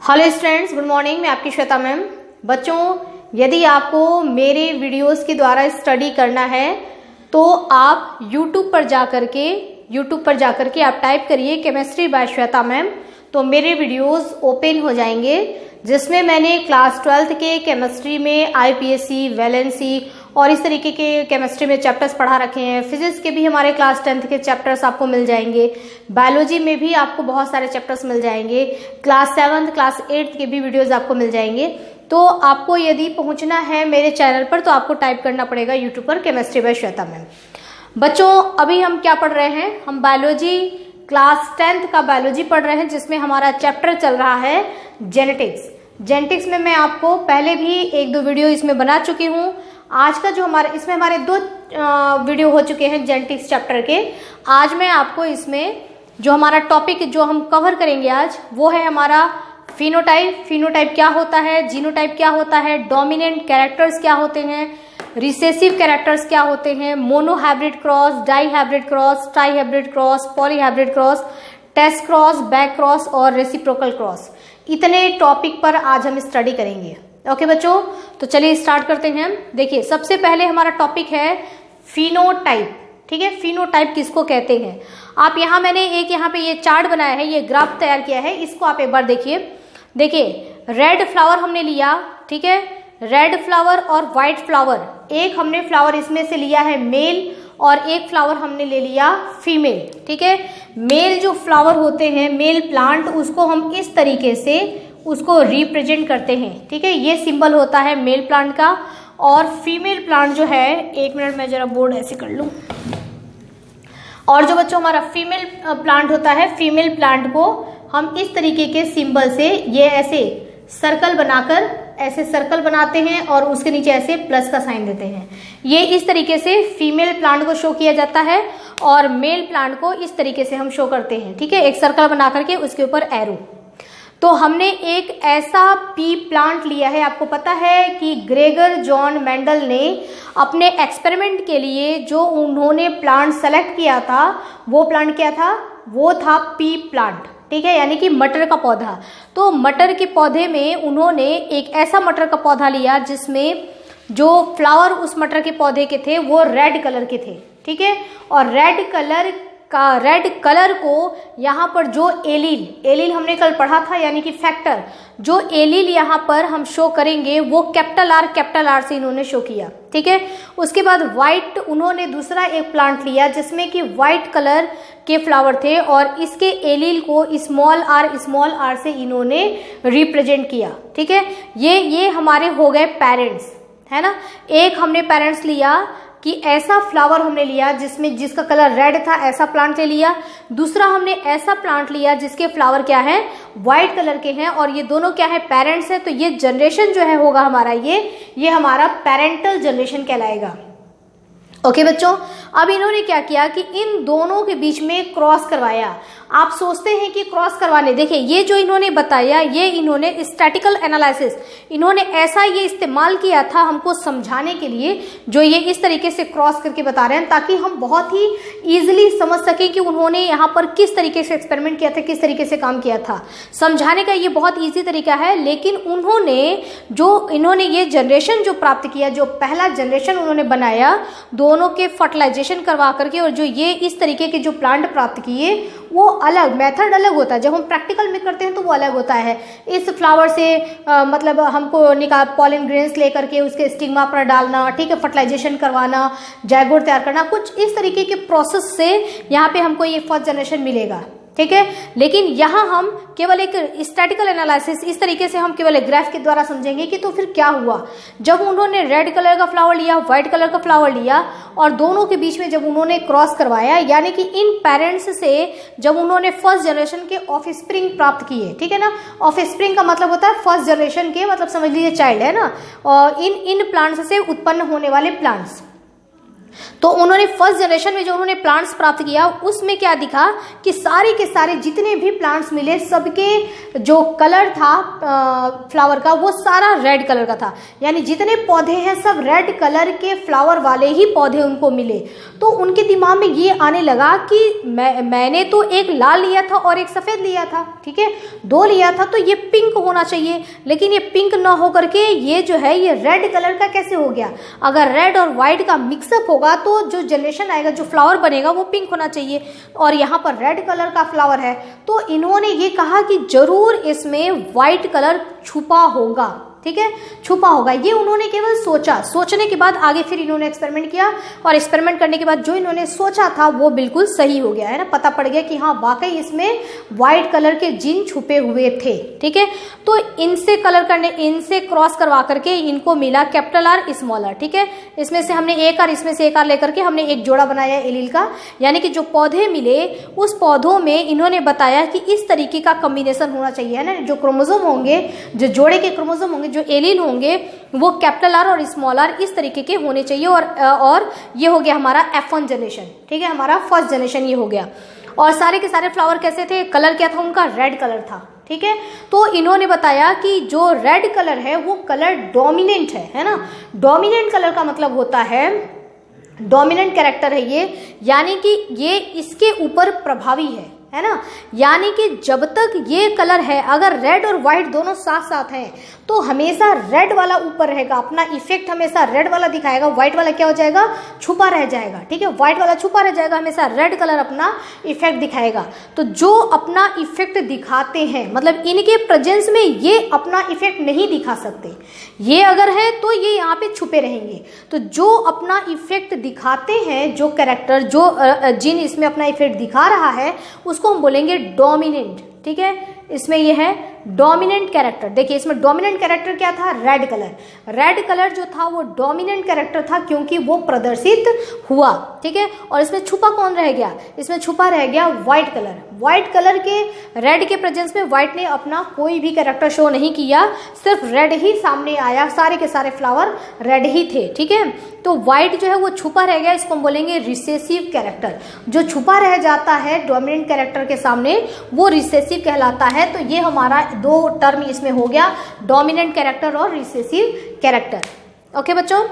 Hello students, good morning. मैं आपकी Shweta ma'am. बच्चों, यदि आपको मेरे वीडियोस के द्वारा स्टडी करना है तो आप YouTube पर जाकर के आप टाइप करिए केमिस्ट्री बाय श्वेता मैम, तो मेरे वीडियोस ओपन हो जाएंगे जिसमें मैंने क्लास 12th के केमिस्ट्री में आईपीएससी, वैलेंसी और इस तरीके के केमिस्ट्री में चैप्टर्स पढ़ा रखे हैं। फिजिक्स के भी हमारे क्लास 10th के चैप्टर्स आपको मिल जाएंगे। बायोलॉजी में भी आपको बहुत सारे चैप्टर्स मिल जाएंगे। क्लास 7th, क्लास 8th के भी वीडियोस आपको मिल जाएंगे। तो आपको यदि पहुंचना है मेरे चैनल पर तो आपको टाइप करना पड़ेगा यूट्यूब पर केमिस्ट्री बाय श्वेता मैम। बच्चों, अभी हम क्या पढ़ रहे हैं? हम बायोलॉजी क्लास 10th का बायोलॉजी पढ़ रहे हैं जिसमें हमारा चैप्टर चल रहा है जेनेटिक्स। जेनेटिक्स में मैं आपको पहले भी 1-2 वीडियो इसमें बना चुकी हूँ। आज का जो इसमें हमारे 2 वीडियो हो चुके हैं जेनेटिक्स चैप्टर के। आज मैं आपको इसमें जो हमारा टॉपिक जो हम कवर करेंगे आज वो है हमारा फिनोटाइप। फिनोटाइप क्या होता है, जीनोटाइप क्या होता है, डोमिनेंट कैरेक्टर्स क्या होते हैं, रिसेसिव कैरेक्टर्स क्या होते हैं, monohybrid cross, dihybrid cross, trihybrid cross, polyhybrid cross, test cross, back cross और रेसिप्रोकल क्रॉस। इतने टॉपिक पर आज हम स्टडी करेंगे। ओके बच्चों, तो चलिए स्टार्ट करते हैं। देखिए, सबसे पहले हमारा टॉपिक है फिनोटाइप। ठीक है, फिनोटाइप किसको कहते हैं? आप मैंने एक यहाँ पे ये चार्ट बनाया है, ये ग्राफ तैयार किया है, इसको आप एक बार देखिए। रेड फ्लावर हमने लिया, ठीक है, रेड फ्लावर और व्हाइट फ्लावर। एक हमने फ्लावर इसमें से लिया है मेल और एक फ्लावर हमने ले लिया फीमेल। ठीक है, मेल जो फ्लावर होते हैं, मेल प्लांट, उसको हम इस तरीके से उसको रिप्रेजेंट करते हैं। ठीक है, ये सिंबल होता है मेल प्लांट का। और फीमेल प्लांट जो है, 1 मिनट में जरा बोर्ड ऐसे कर लूं। और जो बच्चों हमारा फीमेल प्लांट होता है, फीमेल प्लांट को हम इस तरीके के सिंबल से ये ऐसे सर्कल बनाकर ऐसे सर्कल बनाते हैं और उसके नीचे ऐसे प्लस का साइन देते हैं। ये इस तरीके से फीमेल प्लांट को शो किया जाता है और मेल प्लांट को इस तरीके से हम शो करते हैं। ठीक है, एक सर्कल बना करके उसके ऊपर एरो। तो हमने एक ऐसा पी प्लांट लिया है। आपको पता है कि ग्रेगर जॉन मेंडल ने अपने एक्सपेरिमेंट के लिए जो उन्होंने प्लांट सेलेक्ट किया था, वो प्लांट क्या था? वो था पी प्लांट। ठीक है, यानी कि मटर का पौधा। तो मटर के पौधे में उन्होंने एक ऐसा मटर का पौधा लिया जिसमें जो फ्लावर उस मटर के पौधे के थे वो रेड कलर के थे। ठीक है, और रेड कलर को यहाँ पर जो एलील हमने कल पढ़ा था, यानी कि फैक्टर, जो एलील यहाँ पर हम शो करेंगे वो कैपिटल आर से इन्होंने शो किया। ठीक है, उसके बाद व्हाइट, उन्होंने दूसरा एक प्लांट लिया जिसमें कि व्हाइट कलर के फ्लावर थे और इसके एलील को स्मॉल आर से इन्होंने रिप्रेजेंट किया। ठीक है, ये हमारे हो गए पेरेंट्स, है ना। एक हमने पेरेंट्स लिया कि ऐसा फ्लावर हमने लिया जिसका कलर रेड था, ऐसा प्लांट ले लिया। दूसरा हमने ऐसा प्लांट लिया जिसके फ्लावर क्या है? व्हाइट कलर के हैं, और ये दोनों क्या है? पेरेंट्स है। तो ये जनरेशन जो है होगा हमारा ये हमारा पेरेंटल जनरेशन कहलाएगा। ओके बच्चों, अब इन्होंने क्या किया कि इन दोनों के बीच में क्रॉस करवाया। आप सोचते हैं कि क्रॉस करवाने, देखिए ये जो इन्होंने बताया, ये इन्होंने स्टैटिकल एनालिसिस, इन्होंने ऐसा ये इस्तेमाल किया था हमको समझाने के लिए, जो ये इस तरीके से क्रॉस करके बता रहे हैं, ताकि हम बहुत ही इजीली समझ सकें कि उन्होंने यहाँ पर किस तरीके से एक्सपेरिमेंट किया था, किस तरीके से काम किया था। समझाने का ये बहुत ईजी तरीका है। लेकिन इन्होंने ये जनरेशन जो प्राप्त किया, जो पहला जनरेशन उन्होंने बनाया, दोनों के फर्टिलाइजेशन करवा करके, और जो ये इस तरीके के जो प्लांट प्राप्त किए, वो अलग मेथड अलग होता है। जब हम प्रैक्टिकल में करते हैं तो वो अलग होता है। इस फ्लावर से मतलब हमको पॉलिन ग्रेन्स लेकर के उसके स्टिग्मा पर डालना, ठीक है, फर्टिलाइजेशन करवाना, जायगोट तैयार करना, कुछ इस तरीके के प्रोसेस से यहाँ पे हमको ये फर्स्ट जनरेशन मिलेगा। ठीक है, लेकिन यहाँ हम केवल एक स्टैटिकल एनालिसिस, इस तरीके से हम केवल एक ग्राफ के द्वारा समझेंगे कि तो फिर क्या हुआ जब उन्होंने रेड कलर का फ्लावर लिया, व्हाइट कलर का फ्लावर लिया, और दोनों के बीच में जब उन्होंने क्रॉस करवाया, यानी कि इन पेरेंट्स से जब उन्होंने फर्स्ट जनरेशन के ऑफस्प्रिंग प्राप्त किए। ठीक है ना, ऑफस्प्रिंग का मतलब होता है फर्स्ट जनरेशन के, मतलब समझ लीजिए चाइल्ड, है ना, और इन प्लांट्स से उत्पन्न होने वाले प्लांट्स। तो उन्होंने फर्स्ट जनरेशन में जो उन्होंने प्लांट्स प्राप्त किया उसमें क्या दिखा कि सारे के सारे जितने भी प्लांट्स मिले सबके जो कलर था फ्लावर का वो सारा रेड कलर का था। यानी जितने पौधे हैं सब रेड कलर के फ्लावर वाले ही पौधे उनको मिले। तो उनके दिमाग में ये आने लगा कि मैंने तो एक लाल लिया था और एक सफ़ेद लिया था, ठीक है, 2 लिया था, तो ये पिंक होना चाहिए, लेकिन ये पिंक ना हो करके ये जो है ये रेड कलर का कैसे हो गया। अगर रेड और वाइट का मिक्सअप होगा तो जो जनरेशन आएगा, जो फ्लावर बनेगा वो पिंक होना चाहिए, और यहाँ पर रेड कलर का फ्लावर है। तो इन्होंने ये कहा कि जरूर इसमें वाइट कलर छुपा होगा, ठीक है, छुपा होगा। ये उन्होंने केवल सोचा, सोचने के बाद आगे फिर इन्होंने एक्सपेरिमेंट किया, और एक्सपेरिमेंट करने के बाद जो इन्होंने सोचा था वो बिल्कुल सही हो गया, है ना, पता पड़ गया कि हाँ वाकई इसमें वाइट कलर के जीन छुपे हुए थे, ठीक है। तो इनसे कलर करने, इनसे क्रॉस करवा करके इनको मिला कैपिटल आर स्मॉल आर, ठीक है। इसमें से हमने एक आर, इसमें से एक आर लेकर के हमने एक जोड़ा बनाया एलील का, यानी कि जो पौधे मिले उस पौधों में इन्होंने बताया कि इस तरीके का कॉम्बिनेशन होना चाहिए, है ना, जो क्रोमोसोम होंगे, जो जोड़े के क्रोमोसोम होंगे, जो एलील होंगे वो कैपिटल आर और स्मॉल आर इस तरीके के होने चाहिए। और ये हो गया हमारा F1 जनरेशन, ठीक है, हमारा फर्स्ट जनरेशन ये हो गया। और सारे के सारे फ्लावर कैसे थे, कलर क्या था उनका, रेड कलर था, ठीक है। तो इन्होंने बताया कि जो रेड कलर है वो कलर डोमिनेंट है ना। डोमिनेंट कलर का मतलब होता है, डोमिनेंट कैरेक्टर है ये, यानी कि ये इसके ऊपर प्रभावी है ना। यानी कि जब तक ये कलर है, अगर रेड और व्हाइट दोनों साथ साथ हैं तो हमेशा रेड वाला ऊपर रहेगा, अपना इफेक्ट हमेशा रेड वाला दिखाएगा, व्हाइट वाला क्या हो जाएगा, छुपा रह जाएगा, ठीक है, व्हाइट वाला छुपा रह जाएगा, हमेशा रेड कलर अपना इफेक्ट दिखाएगा। तो जो अपना इफेक्ट दिखाते हैं, मतलब इनके प्रेजेंस में ये अपना इफेक्ट नहीं दिखा सकते, ये अगर है तो ये यहाँ पे छुपे रहेंगे। तो जो अपना इफेक्ट दिखाते हैं, जो कैरेक्टर, जो जिन इसमें अपना इफेक्ट दिखा रहा है उसको हम बोलेंगे डोमिनेंट, ठीक है। इसमें ये है डोमिनेंट कैरेक्टर। देखिए इसमें डोमिनेंट कैरेक्टर क्या था, रेड कलर। रेड कलर जो था वो डोमिनेंट कैरेक्टर था क्योंकि वो प्रदर्शित हुआ, ठीक है। और इसमें छुपा कौन रह गया, इसमें छुपा रह गया व्हाइट कलर। व्हाइट कलर के, रेड के प्रेजेंस में व्हाइट ने अपना कोई भी कैरेक्टर शो नहीं किया, सिर्फ रेड ही सामने आया, सारे के सारे फ्लावर रेड ही थे, ठीक है। तो व्हाइट जो है वो छुपा रह गया, इसको हम बोलेंगे रिसेसिव कैरेक्टर। जो छुपा रह जाता है डोमिनेंट कैरेक्टर के सामने वो रिसेसिव कहलाता है। तो ये हमारा 2 टर्म इसमें हो गया, डोमिनेंट कैरेक्टर और रिसेसिव कैरेक्टर। ओके बच्चों,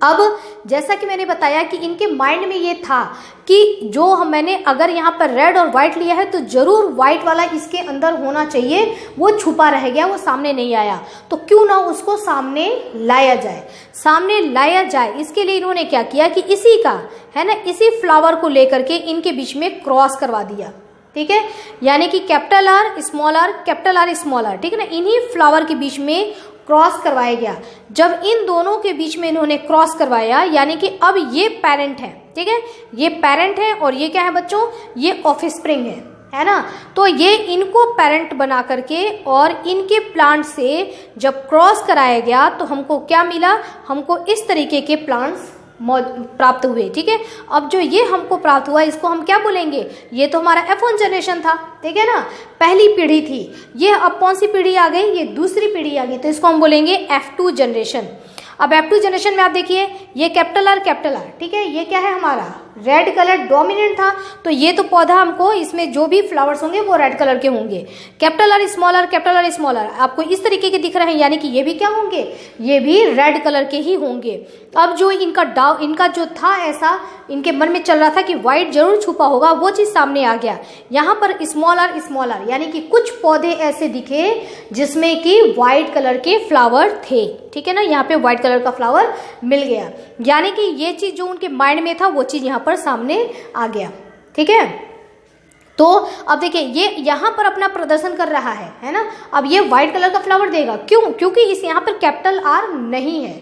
अब जैसा कि मैंने बताया कि इनके माइंड में ये था कि जो मैंने अगर यहाँ पर रेड और व्हाइट लिया है तो जरूर व्हाइट वाला इसके अंदर होना चाहिए, वो छुपा रह गया, वो सामने नहीं आया, तो क्यों ना उसको सामने लाया जाए, सामने लाया जाए। इसके लिए इन्होंने क्या किया कि इसी का, है ना, इसी फ्लावर को लेकर के इनके बीच में क्रॉस करवा दिया, ठीक है। यानी कि capital R small R, capital R small R, ठीक है ना, इन्हीं फ्लावर के बीच में क्रॉस करवाया गया। जब इन दोनों के बीच में इन्होंने क्रॉस करवाया, यानी कि अब ये पेरेंट है, ठीक है, ये पेरेंट है और ये क्या है बच्चों, ये ऑफस्प्रिंग है ना। तो ये इनको पेरेंट बना करके और इनके प्लांट से जब क्रॉस कराया गया तो हमको क्या मिला, हमको इस तरीके के प्लांट्स प्राप्त हुए, ठीक है। अब जो ये हमको प्राप्त हुआ इसको हम क्या बोलेंगे, ये तो हमारा F1 जनरेशन था, ठीक है ना, पहली पीढ़ी थी। ये अब कौन सी पीढ़ी आ गई, ये दूसरी पीढ़ी आ गई, तो इसको हम बोलेंगे F2 जनरेशन। अब F2 जनरेशन में आप देखिए ये कैपिटल आर, ठीक है, ये क्या है हमारा रेड कलर डोमिनेंट था, तो ये तो पौधा हमको इसमें जो भी फ्लावर्स होंगे वो रेड कलर के होंगे। Capital R small R, capital R small R आपको इस तरीके के दिख रहे हैं, यानी कि ये भी क्या होंगे, ये भी रेड कलर के ही होंगे। अब जो इनका जो था ऐसा इनके मन में चल रहा था कि व्हाइट जरूर छुपा होगा, वो चीज सामने आ गया। यहाँ पर स्मॉल आर यानी कि कुछ पौधे ऐसे दिखे जिसमें कि व्हाइट कलर के फ्लावर थे, ठीक है ना, यहाँ पे व्हाइट कलर का फ्लावर मिल गया, यानी कि ये चीज जो उनके माइंड में था वो चीज यहाँ पर सामने आ गया, ठीक है। तो अब देखिए ये यहाँ पर अपना प्रदर्शन कर रहा है ना। अब ये व्हाइट कलर का फ्लावर देगा, क्यों, क्योंकि इस यहाँ पर कैपिटल आर नहीं है।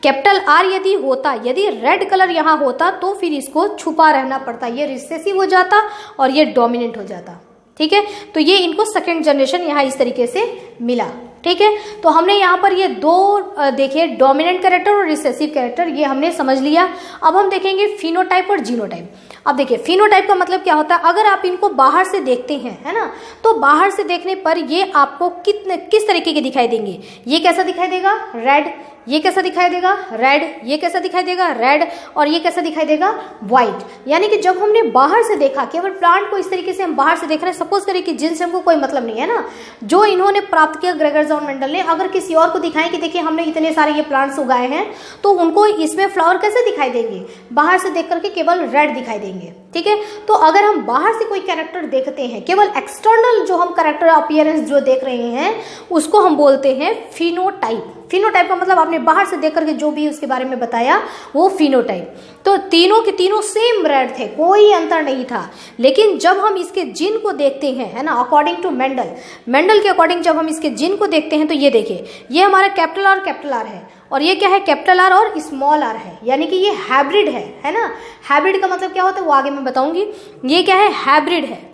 कैपिटल आर यदि होता, यदि रेड कलर यहाँ होता तो फिर इसको छुपा रहना पड़ता, ये रिसेसिव हो जाता और ये डोमिनेंट हो जाता, ठीक है। तो ये इनको सेकेंड जनरेशन यहाँ इस तरीके से मिला, ठीक है। तो हमने यहाँ पर ये दो देखिए डोमिनेंट कैरेक्टर और रिसेसिव कैरेक्टर, ये हमने समझ लिया। अब हम देखेंगे फिनोटाइप और जीनोटाइप। अब देखिए फिनोटाइप का मतलब क्या होता है, अगर आप इनको बाहर से देखते हैं, है ना, तो बाहर से देखने पर ये आपको किस तरीके के दिखाई देंगे। ये कैसा दिखाई देगा, रेड। ये कैसा दिखाई देगा, रेड। ये कैसा दिखाई देगा, रेड। और ये कैसा दिखाई देगा, व्हाइट। यानी कि जब हमने बाहर से देखा, केवल प्लांट को इस तरीके से हम बाहर से देख रहे हैं, सपोज करें कि जिनसे हमको कोई मतलब नहीं है ना, जो इन्होंने प्राप्त किया ग्रेगर जॉन मेंडल ने, अगर किसी और को दिखाएं कि देखिए हमने इतने सारे ये प्लांट्स उगाए हैं, तो उनको इसमें फ्लावर कैसे दिखाई देंगे, बाहर से देख करके केवल रेड दिखाई देंगे। ठीक है। तो अगर हम बाहर से कोई कैरेक्टर देखते हैं, केवल एक्सटर्नल जो हम कैरेक्टर अपीयरेंस जो देख रहे हैं, उसको हम बोलते हैं फिनोटाइप। फिनोटाइप का मतलब आपने बाहर से देख करके जो भी उसके बारे में बताया वो फिनोटाइप। तो तीनों के तीनों सेम रेड थे, कोई अंतर नहीं था। लेकिन जब हम इसके जीन को देखते हैं, है ना, अकॉर्डिंग टू मेंडल के अकॉर्डिंग जब हम इसके जीन को देखते हैं, तो ये देखिए ये हमारा कैपिटल आर है, और ये क्या है, कैपिटल आर और स्मॉल आर है, यानी कि ये हाइब्रिड है ना। हाइब्रिड का मतलब क्या होता है वो आगे मैं बताऊंगी। ये क्या है, हाइब्रिड है।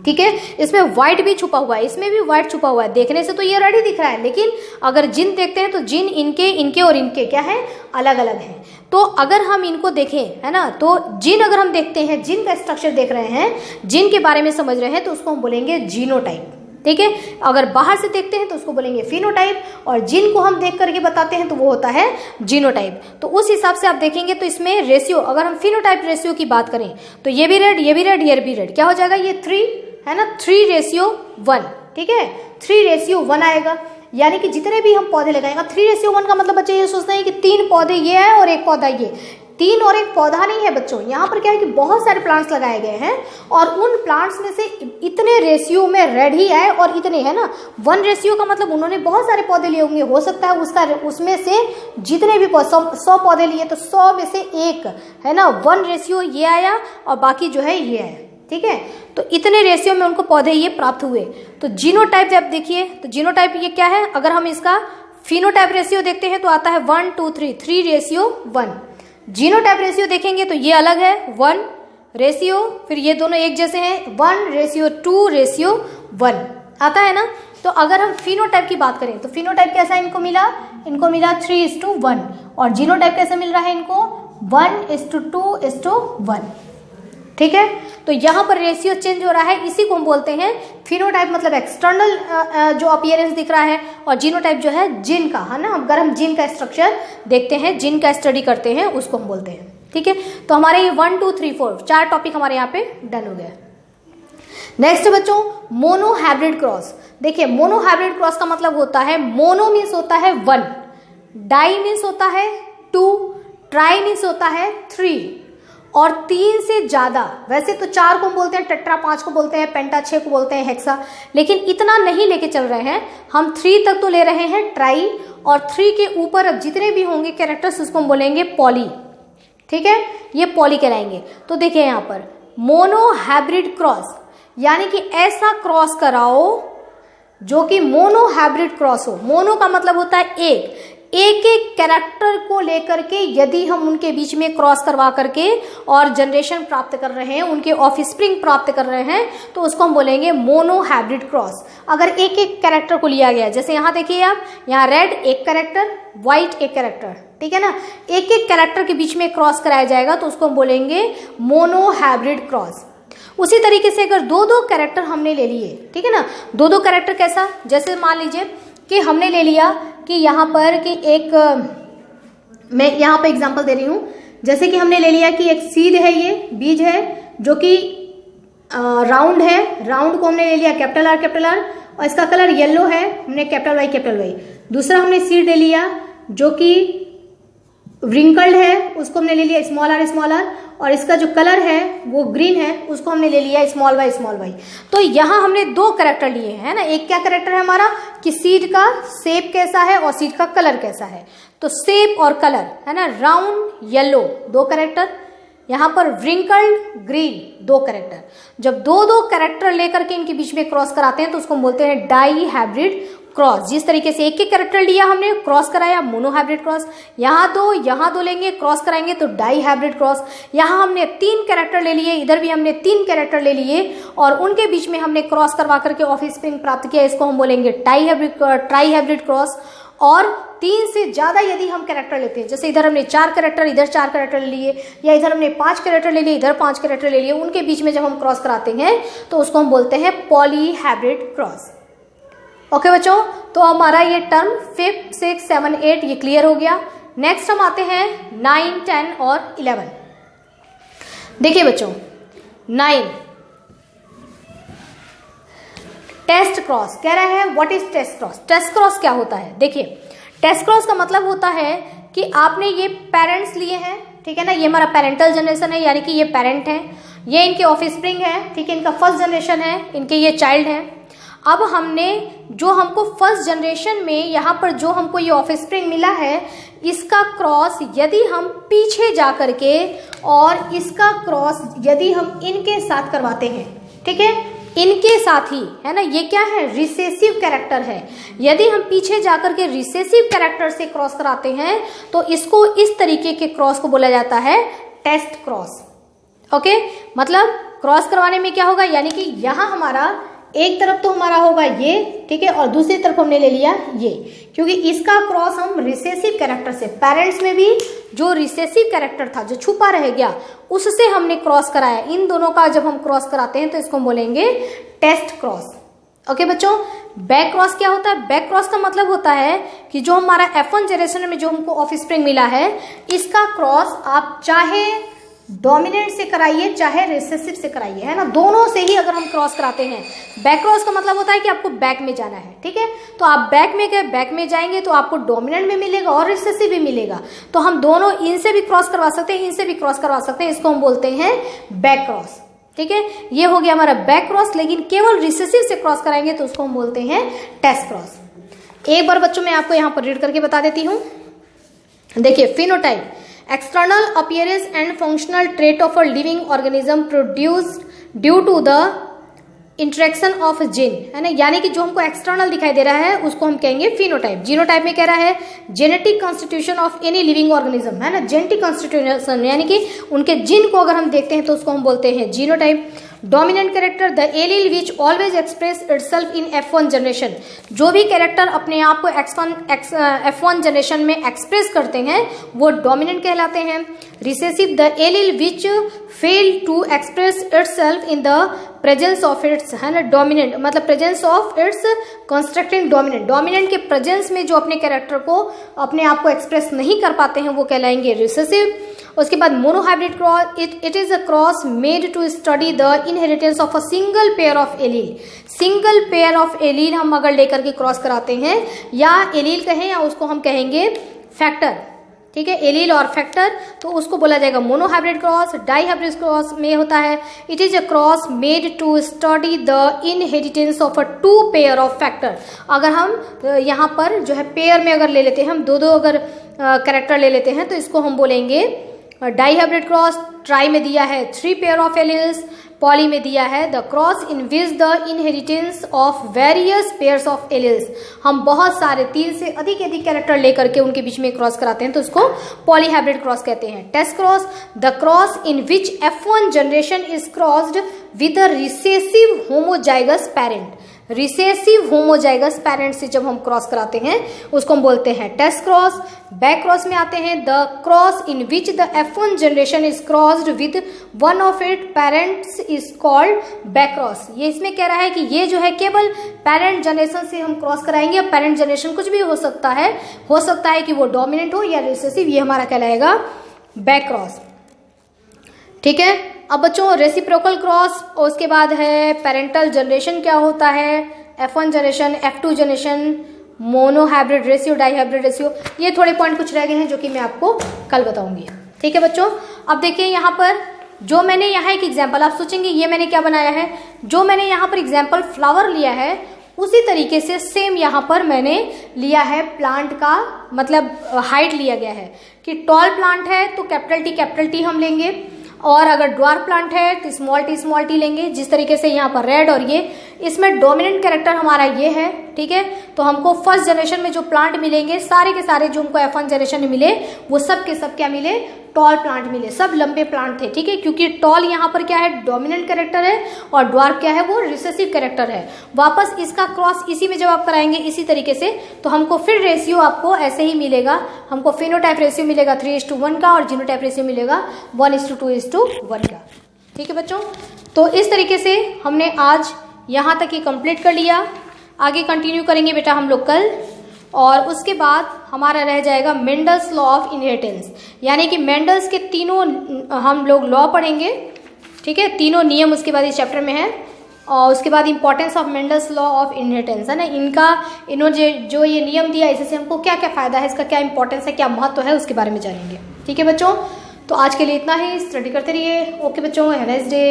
ठीक है। इसमें व्हाइट भी छुपा हुआ है, इसमें भी व्हाइट छुपा हुआ है। देखने से तो ये रेड ही दिख रहा है, लेकिन अगर जिन देखते हैं तो जिन इनके और इनके क्या है, अलग अलग हैं। तो अगर हम इनको देखें, है ना, तो जिन अगर हम देखते हैं, जिन का स्ट्रक्चर देख रहे हैं, जिन के बारे में समझ रहे हैं, तो उसको हम बोलेंगे जीनोटाइप। ठीक है। अगर बाहर से देखते हैं तो उसको बोलेंगे फिनोटाइप, और जिन को हम देख करके बताते हैं तो वो होता है जीनोटाइप। तो उस हिसाब से आप देखेंगे तो इसमें रेशियो, अगर हम फिनोटाइप रेशियो की बात करें तो ये भी रेड, ये भी रेड, ये भी रेड, क्या हो जाएगा, ये 3 है ना, 3:1। ठीक है, 3:1 आएगा। यानी कि जितने भी हम पौधे लगाएंगे, 3:1 का मतलब बच्चे ये सोचते हैं कि 3 पौधे ये है और 1 पौधा ये। 3 और 1 पौधा नहीं है बच्चों, यहाँ पर क्या है कि बहुत सारे प्लांट्स लगाए गए हैं, और उन प्लांट्स में से इतने रेशियो में रेड ही आए, और इतने, है ना, 1 रेशियो का मतलब उन्होंने बहुत सारे पौधे लिए होंगे। हो सकता है उसमें से जितने भी 100 पौधे लिए तो 100 में से 1, है ना, 1 रेशियो ये आया, और बाकी जो है ये है। ठीक है। तो इतने रेशियो में उनको पौधे ये प्राप्त हुए। तो जीनोटाइप जब देखिए, तो जीनोटाइप ये क्या है, अगर हम इसका फिनोटाइप रेशियो देखते हैं तो आता है 1 2 3, 3:1। जीनोटाइप रेशियो देखेंगे तो ये अलग है, 1 रेशियो, फिर ये दोनों एक जैसे हैं, 1:2:1 आता है ना। तो अगर हम फिनोटाइप की बात करें तो फिनोटाइप कैसा इनको मिला 3:1, और जीनोटाइप कैसे मिल रहा है इनको 1:2:1। ठीक है। तो यहाँ पर रेशियो चेंज हो रहा है, इसी को हम बोलते हैं फिनोटाइप, मतलब एक्सटर्नल जो अपीयरेंस दिख रहा है, और जीनोटाइप जो है जिन का, है ना, अगर हम जिन का स्ट्रक्चर देखते हैं, जिन का स्टडी करते हैं, उसको हम बोलते हैं। ठीक है। तो हमारे ये 1 2 3 4 4 टॉपिक हमारे यहाँ पे डन हो गया। नेक्स्ट बच्चों, मोनो हाइब्रिड क्रॉस। देखिए मोनो हाइब्रिड क्रॉस का मतलब होता है, मोनो मीन्स होता है 1, डाई मीन्स होता है 2, ट्राई मीन्स होता है 3, और 3 से ज्यादा। वैसे तो 4 को बोलते हैं टेट्रा, 5 को बोलते हैं पेंटा, 6 को बोलते हैं हेक्सा, लेकिन इतना नहीं लेके चल रहे हैं हम, 3 तक तो ले रहे हैं ट्राई, और 3 के ऊपर अब जितने भी होंगे कैरेक्टर्स उसको हम बोलेंगे पॉली। ठीक है, ये पॉली कहलाएंगे। तो देखिए यहाँ पर मोनो हाइब्रिड क्रॉस, यानी कि ऐसा क्रॉस कराओ जो कि मोनो हाइब्रिड क्रॉस हो। मोनो का मतलब होता है एक कैरेक्टर को लेकर के यदि हम उनके बीच में क्रॉस करवा करके और जनरेशन प्राप्त कर रहे हैं, उनके ऑफस्प्रिंग प्राप्त कर रहे हैं, तो उसको हम बोलेंगे मोनो हाइब्रिड क्रॉस। अगर एक कैरेक्टर को लिया गया, जैसे यहाँ देखिए आप, यहाँ रेड एक कैरेक्टर, व्हाइट एक कैरेक्टर, ठीक है ना, एक कैरेक्टर के बीच में क्रॉस कराया जाएगा तो उसको हम बोलेंगे मोनो हाइब्रिड क्रॉस। उसी तरीके से अगर 2 कैरेक्टर हमने ले लिए, ठीक है ना, 2 कैरेक्टर कैसा, जैसे मान लीजिए कि हमने ले लिया कि यहाँ पर कि एक, मैं यहाँ पे एग्जांपल दे रही हूँ, जैसे कि हमने ले लिया कि एक सीड है, ये बीज है जो कि राउंड है, राउंड को हमने ले लिया कैपिटल आर, और इसका कलर येलो है, हमने कैपिटल वाई। दूसरा हमने सीड ले लिया जो कि व्रिंकल्ड है, उसको हमने ले लिया स्मॉल आर, और इसका जो कलर है वो ग्रीन है, उसको हमने ले लिया स्मॉल वाई। तो यहाँ हमने 2 कैरेक्टर लिए हैं ना। एक क्या कैरेक्टर है हमारा कि सीड का शेप कैसा है और सीड का कलर कैसा है, तो शेप और कलर, है ना, राउंड येलो 2 कैरेक्टर, यहाँ पर व्रिंकल्ड ग्रीन 2 कैरेक्टर। जब 2 कैरेक्टर लेकर के इनके बीच में क्रॉस कराते हैं तो उसको बोलते हैं डाई हाइब्रिड क्रॉस, जिस तरीके से एक एक कैरेक्टर लिया हमने, क्रॉस कराया, मोनोहाइब्रिड क्रॉस। यहाँ दो लेंगे, क्रॉस कराएंगे तो डाई हाइब्रिड क्रॉस। यहाँ हमने 3 कैरेक्टर ले लिए, इधर भी हमने 3 कैरेक्टर ले लिए और उनके बीच में हमने क्रॉस करवा करके ऑफस्प्रिंग प्राप्त किया, इसको हम बोलेंगे ट्राई हाइब्रिड क्रॉस। और 3 से ज्यादा यदि हम कैरेक्टर लेते हैं, जैसे इधर हमने 4 कैरेक्टर, इधर 4 कैरेक्टर ले लिए, या इधर हमने 5 कैरेक्टर ले लिए, इधर 5 कैरेक्टर ले लिए, उनके बीच में जब हम क्रॉस कराते हैं तो उसको हम बोलते हैं पॉलीहाइब्रिड क्रॉस। ओके बच्चों, तो हमारा ये टर्म 5, 6, 7, 8 ये क्लियर हो गया। नेक्स्ट हम आते हैं 9, 10 और 11। देखिए बच्चों, 9 टेस्ट क्रॉस कह रहा है। What is test cross? Test cross क्या होता है? देखिए, टेस्ट क्रॉस का मतलब होता है कि आपने ये पेरेंट्स लिए हैं, ठीक है ना, ये हमारा पेरेंटल जनरेशन है, यानी कि ये पेरेंट है, ये इनके ऑफस्प्रिंग है, ठीक है, इनका फर्स्ट जनरेशन है, इनके ये चाइल्ड है। अब हमने जो हमको फर्स्ट जनरेशन में यहाँ पर जो हमको ये ऑफस्प्रिंग मिला है, इसका क्रॉस यदि हम पीछे जा करके और इसका क्रॉस यदि हम इनके साथ करवाते हैं, ठीक है, इनके साथ ही, है ना, ये क्या है, रिसेसिव कैरेक्टर है। यदि हम पीछे जाकर के रिसेसिव कैरेक्टर से क्रॉस कराते हैं तो इसको इस तरीके के क्रॉस को बोला जाता है टेस्ट क्रॉस। ओके, मतलब क्रॉस करवाने में क्या होगा, यानी कि यहां हमारा एक तरफ तो हमारा होगा ये, ठीक है, और दूसरी तरफ हमने ले लिया ये, क्योंकि इसका क्रॉस हम रिसेसिव कैरेक्टर से, पेरेंट्स में भी जो रिसेसिव कैरेक्टर था जो छुपा रह गया उससे हमने क्रॉस कराया। इन दोनों का जब हम क्रॉस कराते हैं तो इसको हम बोलेंगे टेस्ट क्रॉस। ओके बच्चों, बैक क्रॉस क्या होता है? बैक क्रॉस का मतलब होता है कि जो हमारा F1 जनरेशन में जो हमको ऑफस्प्रिंग मिला है, इसका क्रॉस आप चाहे डोमिनेंट से कराइए चाहे रिसेसिव से कराइए, है ना, दोनों से ही अगर हम क्रॉस कराते हैं। बैक क्रॉस का मतलब होता है कि आपको बैक में जाना है, ठीक है, तो आप बैक में गए, बैक में जाएंगे तो आपको डोमिनेंट में मिलेगा और रिसेसिव भी मिलेगा, तो हम दोनों इनसे भी क्रॉस करवा सकते हैं, इनसे भी क्रॉस करवा सकते हैं, इसको हम बोलते हैं बैक क्रॉस। ठीक है, ये हो गया हमारा बैक क्रॉस, लेकिन केवल रिसेसिव से क्रॉस कराएंगे तो उसको हम बोलते हैं टेस्ट क्रॉस। एक बार बच्चों मैं आपको यहाँ पर रीड करके बता देती हूँ। देखिए, phenotype external appearance and functional trait of a living organism produced due to the interaction of gene, है ना, यानी कि जो हमको एक्सटर्नल दिखाई दे रहा है उसको हम कहेंगे फिनोटाइप। जीनोटाइप में कह रहा है genetic constitution of any living organism, है ना, जेनेटिक कॉन्स्टिट्यूशन यानी कि उनके जीन को अगर हम देखते हैं तो उसको हम बोलते हैं genotype. Dominant character the allele which always express itself in F1 generation, जो भी कैरेक्टर अपने आप को F1 जनरेशन में एक्सप्रेस करते हैं वो डोमिनेंट कहलाते हैं। Recessive the allele which fail to express itself in the presence of its, है ना, डोमिनेंट मतलब presence of its constructing dominant, dominant के प्रेजेंस में जो अपने कैरेक्टर को अपने आप को एक्सप्रेस नहीं कर पाते हैं वो कहलाएंगे रिसेसिव। उसके बाद monohybrid cross, it is a cross made to study the inheritance of a single pair of allele. Single pair of allele हम अगर लेकर के क्रॉस कराते हैं, या एलील कहें या उसको हम कहेंगे फैक्टर, ठीक है, एलील और फैक्टर, तो उसको बोला जाएगा मोनोहाइब्रिड क्रॉस। डाईहाइब्रिड क्रॉस में होता है it is a cross made to study the inheritance of a 2 pair of factor. अगर हम यहाँ पर जो है पेयर में अगर ले लेते हैं, हम दो अगर कैरेक्टर ले लेते हैं तो इसको हम बोलेंगे डाईहाइब्रिड क्रॉस। ट्राई में दिया है 3 पेयर ऑफ एलील्स, पॉली में दिया है the cross in which the inheritance of various pairs of alleles. हम बहुत सारे 3 से अधिक कैरेक्टर लेकर के उनके बीच में क्रॉस कराते हैं तो उसको पॉलीहाइब्रिड क्रॉस कहते हैं। Test cross the cross in which F1 generation is crossed with a recessive homozygous parent. Recessive homozygous parent से जब हम क्रॉस कराते हैं उसको हम बोलते हैं टेस्ट क्रॉस। बैक क्रॉस में आते हैं the cross in which the F1 generation is crossed with one of it parents is called back cross. ये इसमें कह रहा है कि ये जो है केवल पेरेंट जनरेशन से हम क्रॉस कराएंगे। पेरेंट जनरेशन कुछ भी हो सकता है कि वो डोमिनेंट हो या रिसेसिव, ये हमारा कहलाएगा बैक क्रॉस। ठीक है, अब बच्चों रेसिप्रोकल क्रॉस, उसके बाद है पेरेंटल जनरेशन क्या होता है, F1 generation, F2 generation, monohybrid ratio, dihybrid ratio, ये थोड़े पॉइंट कुछ रह गए हैं जो कि मैं आपको कल बताऊंगी। ठीक है बच्चों, अब देखिए यहाँ पर जो मैंने यहाँ एक एग्जाम्पल, आप सोचेंगे ये मैंने क्या बनाया है, जो मैंने यहाँ पर एग्जाम्पल फ्लावर लिया है उसी तरीके से सेम यहाँ पर मैंने लिया है प्लांट का, मतलब हाइट लिया गया है कि टॉल प्लांट है तो कैपिटल टी हम लेंगे, और अगर ड्वार्फ प्लांट है तो स्मॉल टी लेंगे। जिस तरीके से यहाँ पर रेड और ये इसमें डोमिनेंट कैरेक्टर हमारा ये है, ठीक है। तो हमको फर्स्ट जनरेशन में जो प्लांट मिलेंगे सारे के सारे जो हमको F1 जनरेशन में मिले वो सब के सब क्या मिले, टॉल प्लांट मिले, सब लंबे प्लांट थे, ठीक है। क्योंकि टॉल यहाँ पर क्या है, डोमिनेंट कैरेक्टर है और ड्वार्फ क्या है, वो रिसेसिव कैरेक्टर है। वापस इसका क्रॉस इसी में जब आप कराएंगे इसी तरीके से तो हमको फिर रेशियो आपको ऐसे ही मिलेगा, हमको फिनोटाइप रेशियो मिलेगा 3:1 का और जीनोटाइप रेशियो मिलेगा 1:2:1 का, ठीक है बच्चों। तो इस तरीके से हमने आज यहाँ तक ही कंप्लीट कर लिया। आगे कंटिन्यू करेंगे बेटा हम लोग कल, और उसके बाद हमारा रह जाएगा मेंडल्स लॉ ऑफ इनहेरिटेंस, यानी कि मेंडल्स के तीनों हम लोग लॉ पढ़ेंगे, ठीक है। तीनों नियम उसके बाद इस चैप्टर में है, और उसके बाद importance of Mendel's law of inheritance है ना, इन्होंने जो ये नियम दिया इससे हमको क्या क्या फायदा है, इसका क्या इंपॉर्टेंस है, क्या महत्व है, उसके बारे में जानेंगे, ठीक है बच्चों। तो आज के लिए इतना ही, स्टडी करते रहिए। ओके बच्चों, हैव अ नाइस डे।